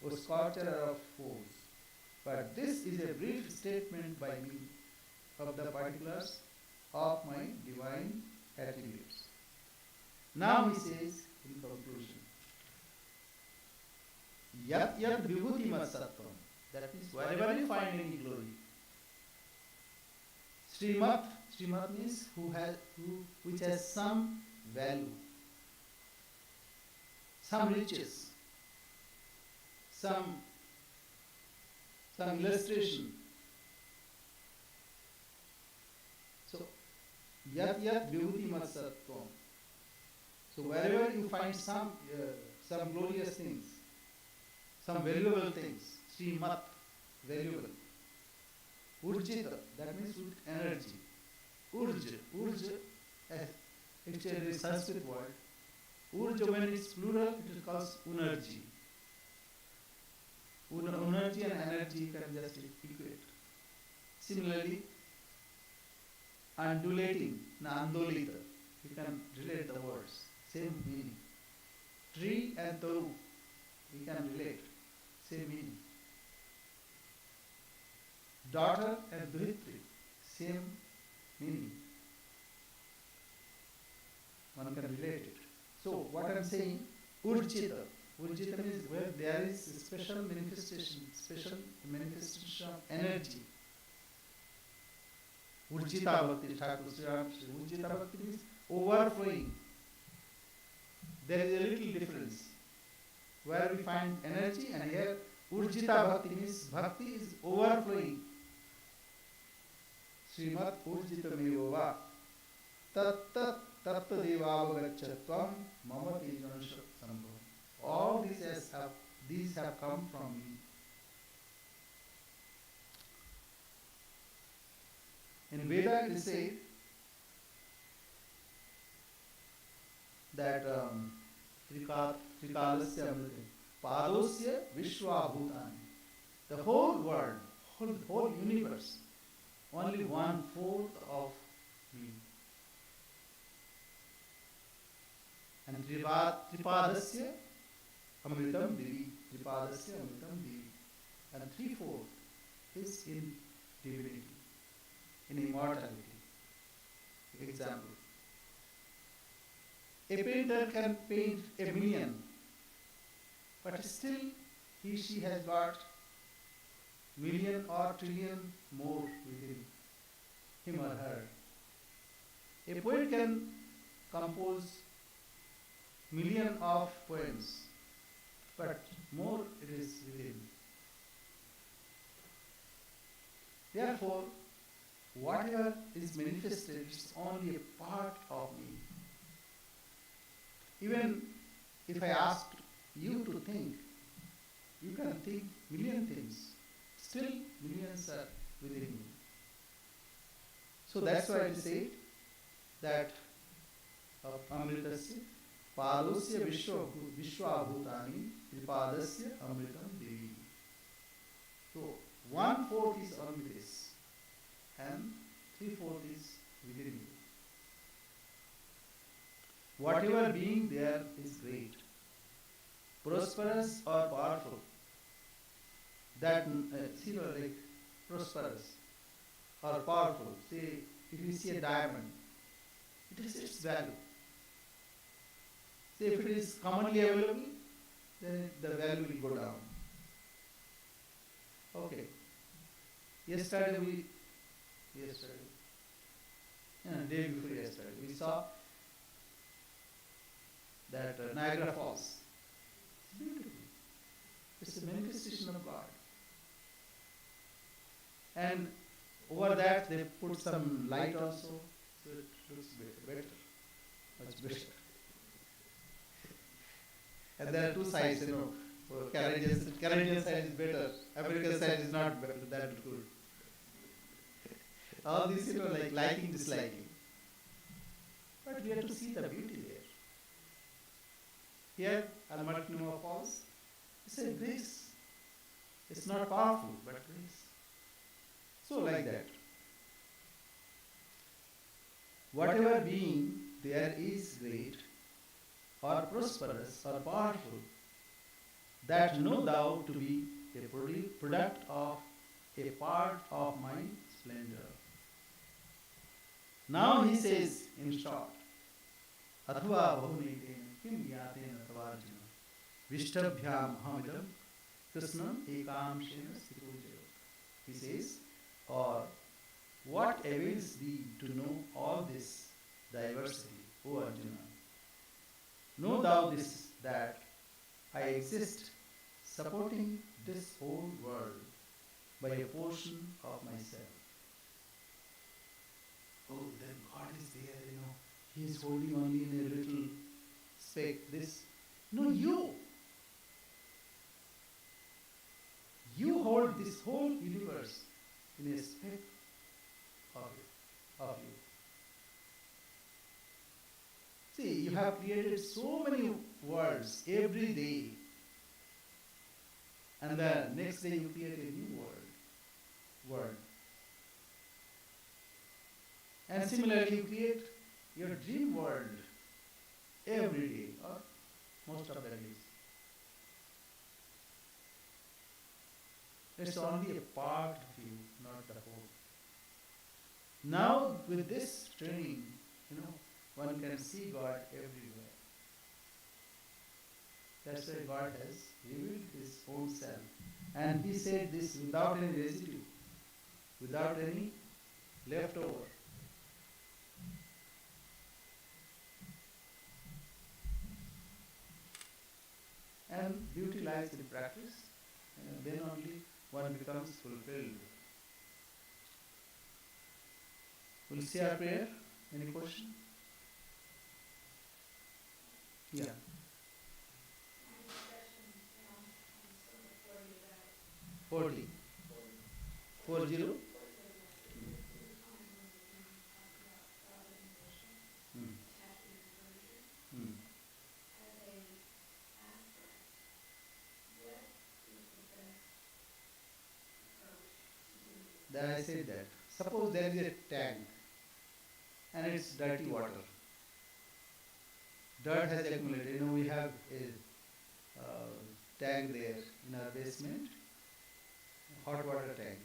O scorcher of foes. But this is a brief statement by me of the particulars of my divine attributes. Now he says in conclusion, Yat Yat Vibhuti Matsatvam. That means wherever you find any glory. Srimad means which has some value, some riches, some illustration. So, Yat Yat Vibhuti Matsatvam. So wherever you find some glorious things, some valuable things, Srimat, valuable. Urjita, that means with energy. Urja, actually is Sanskrit word. Urja, when it's plural, it is called unergy. Unergy and energy you can just equate. Similarly, undulating, andolita, you can relate the words, same meaning. Tree and taru, you can relate, same meaning. Daughter and duhitri, same meaning. One can relate it. So what I am saying, urjita. Urjita means where there is special manifestation of energy. Urjita bhakti, Thakur Sri Ram Sri. Urjita bhakti means overflowing. There is a little difference. Where we find energy, and here urjita bhakti means bhakti is overflowing. Srimad urjitameva va tat devavagachatvam mamati janasha sambhavam. All these have come from me. In Veda it is said that Trikalasya Amrita Padosya Vishwabhutani. The whole world, whole universe, only 1/4 of me. And Tripadasya Amritam Divi. Tripadasya Amritam Divi. And 3/4 is in divinity, in immortality. Example. A painter can paint 1,000,000, but still she has got million or trillion more within him or her. A poet can compose million of poems, but more it is within. Therefore, whatever is manifested is only a part of me. Even if I ask you to think, you can think million things. Still millions are within you. So that's why it is said that Amritasya Padosya Vishwabhutani Tripadasya Amritam Devi. So 1/4 is only this, and 3/4 is within you. Whatever being there is great. prosperous or powerful, that like prosperous or powerful. See, if you see a diamond, it has its value. See, if it is commonly available, then the value will go down. Okay. Yesterday, day before yesterday, we saw that Niagara Falls. It's beautiful. It's a manifestation of God. And over that they put some light also, so it looks better, much better. And there are two sides, Canadian side is better, American side is not that good. All these, like liking, disliking. But we have to see the beauty there. Here, Almatnuma Falls, it's a grace. It's not powerful, but grace. So like that. Whatever being there is great, or prosperous, or powerful, that know thou to be a product of a part of my splendor. Now he says in short, Athva bahunetena kim yatena tavarjuna vishtabhyam hamidam krishnam ekamshena sthitujaya. He says, or what avails thee to know all this diversity, O Arjuna? Know thou this, that I exist supporting this whole world by a portion of myself. Oh, then God is there, He is holding only in a little speck this. No, you hold this whole universe in a speck of you. See, you have created so many worlds every day, and the next day you create a new world. And similarly, you create your dream world every day, or most of the days. It's only a part of you, not the whole. Now, with this training, one can see God everywhere. That's why God has revealed His own self. And He said this without any residue, without any leftover. And beauty lies in practice, and then only one becomes fulfilled. We'll see our prayer. Any question? Yeah. 40. 40. Then I said that. Suppose there is a tank and it's dirty water. Dirt has accumulated. We have a tank there in our basement, hot water tank.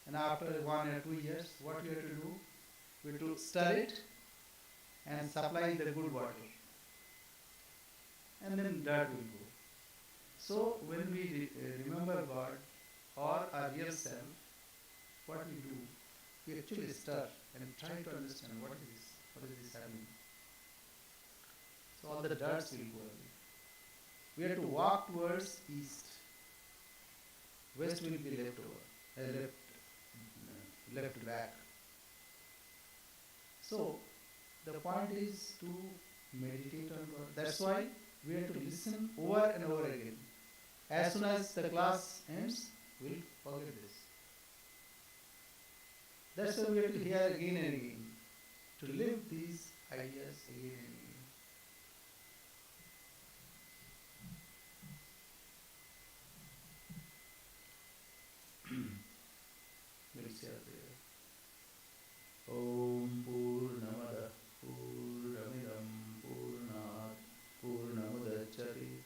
And after 1 or 2 years, what we have to do? We have to stir it and supply the good water. And then dirt will go. So when we remember God or our real self, what we do? We actually stir and try to understand what is this happening. So all the dirts will go away. We have to walk towards east. West will be left over, left back. So the point is to meditate on God. That's why we have to listen over and over again. As soon as the class ends, we'll forget this. That's why we have to hear again and again, to live these ideas again and again. We'll say there. Om Purnamada Purnamidam Purnat Purnamudachyate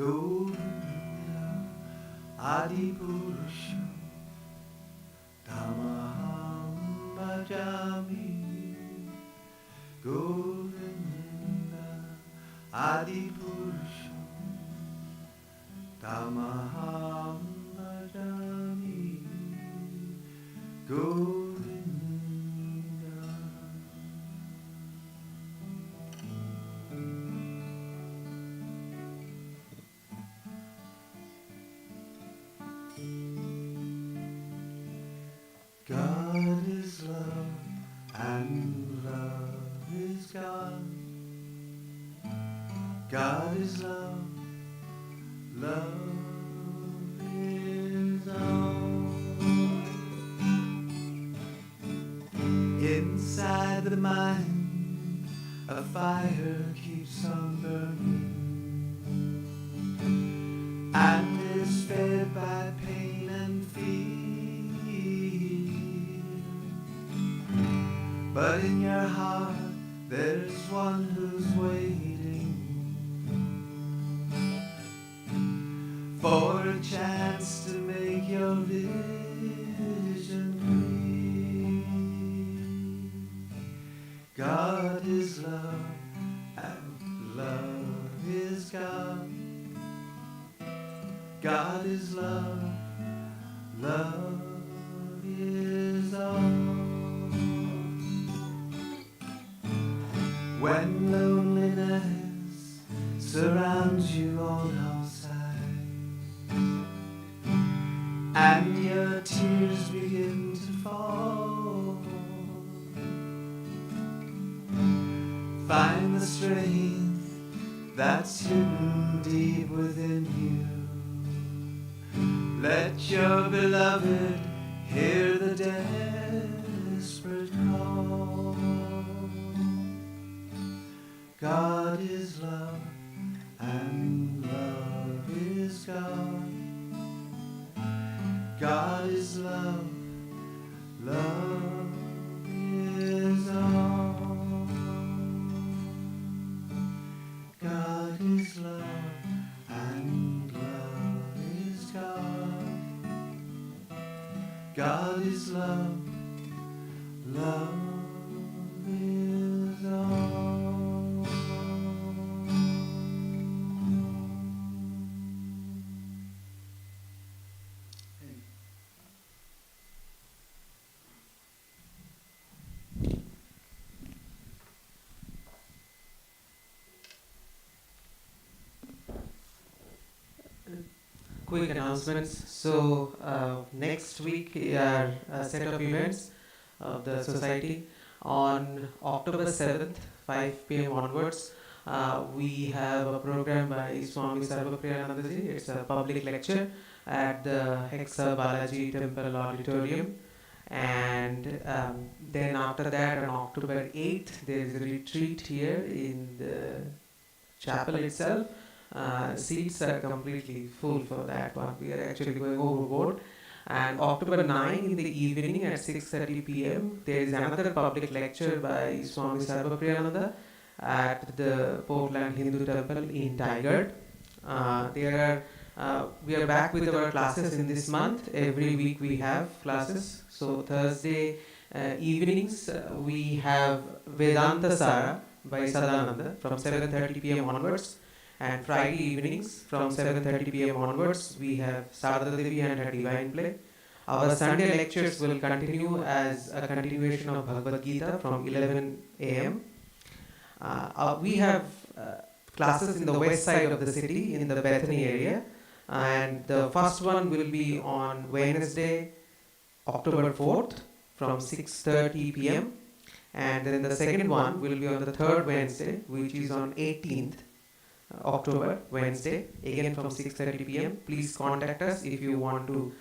Govinda Adipurusham Tamaham Bhajami. Govinda Adipurusham Tamaham Bhajami. Govinda. God is love and love is God. God is love, love is all. Inside the mind, a fire keeps on burning and is fed by pain and fear. But in your heart, there's one who's waiting for a chance to make your vision clear. God is love and love is God. God is love, love is all. When loneliness surrounds you on all sides and your tears begin to fall, find the strength that's hidden deep within you. Let your beloved hear the desperate call. God is love and love is God. God is love, love is all. God is love and love is God. God is love, love is all. Quick announcements. So next week are a set of events of the society. On October 7th, 5 p.m. onwards, we have a program by Swami Sarvapriyanandaji. It's a public lecture at the Hexa Balaji Temple Auditorium. And then after that, on October 8th, there is a retreat here in the chapel itself. Seats are completely full for that one. We are actually going overboard. And October 9 in the evening at 6:30 p.m. there is another public lecture by Swami Sarvapriyananda at the Portland Hindu Temple in Tigard. We are back with our classes in this month. Every week we have classes. So Thursday evenings we have Vedanta Sara by Sadananda from 7:30 p.m. onwards. And Friday evenings from 7:30 p.m. onwards, we have Sarada Devi and her divine play. Our Sunday lectures will continue as a continuation of Bhagavad Gita from 11 a.m. We have classes in the west side of the city, in the Bethany area. And the first one will be on Wednesday, October 4th from 6:30 p.m. And then the second one will be on the third Wednesday, which is on 18th. October, Wednesday, again from 6:30 p.m. Please contact us if you want to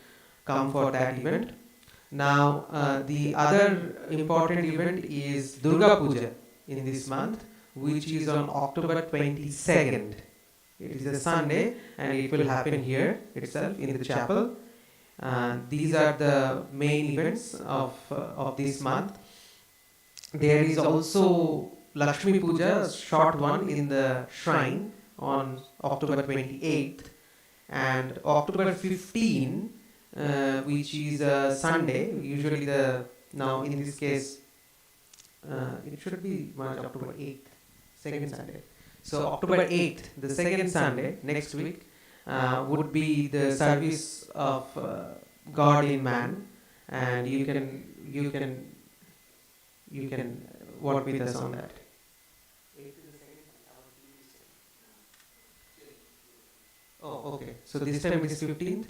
come for that event. Now, the other important event is Durga Puja in this month, which is on October 22nd. It is a Sunday and it will happen here itself in the chapel. These are the main events of this month. There is also Lakshmi Puja, a short one in the shrine on October 28th, and October 15, which is a Sunday. Usually now in this case it should be October 8th, second Sunday. So October 8th, the second Sunday next week, would be the service of God in man, and you can work with us on that. Oh, okay. So this time it is 15th.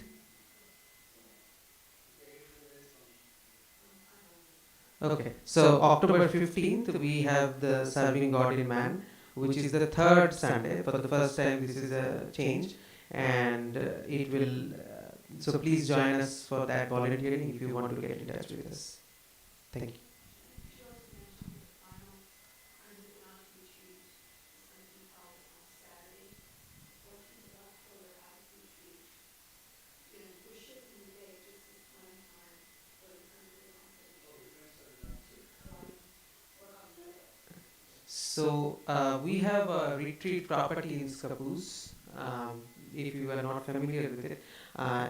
Okay. So October 15th we have the serving God in man, which is the third Sunday. For the first time, this is a change, and it will. So please join us for that volunteering if you want to get in touch with us. Thank you. So we have a retreat property in Scappoose. If you are not familiar with it,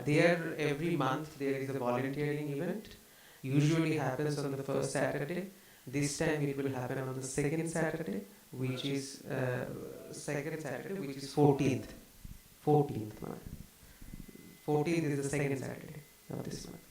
there every month there is a volunteering event. Usually happens on the first Saturday. This time it will happen on the second Saturday, which is 14th. 14th is the second Saturday of this month.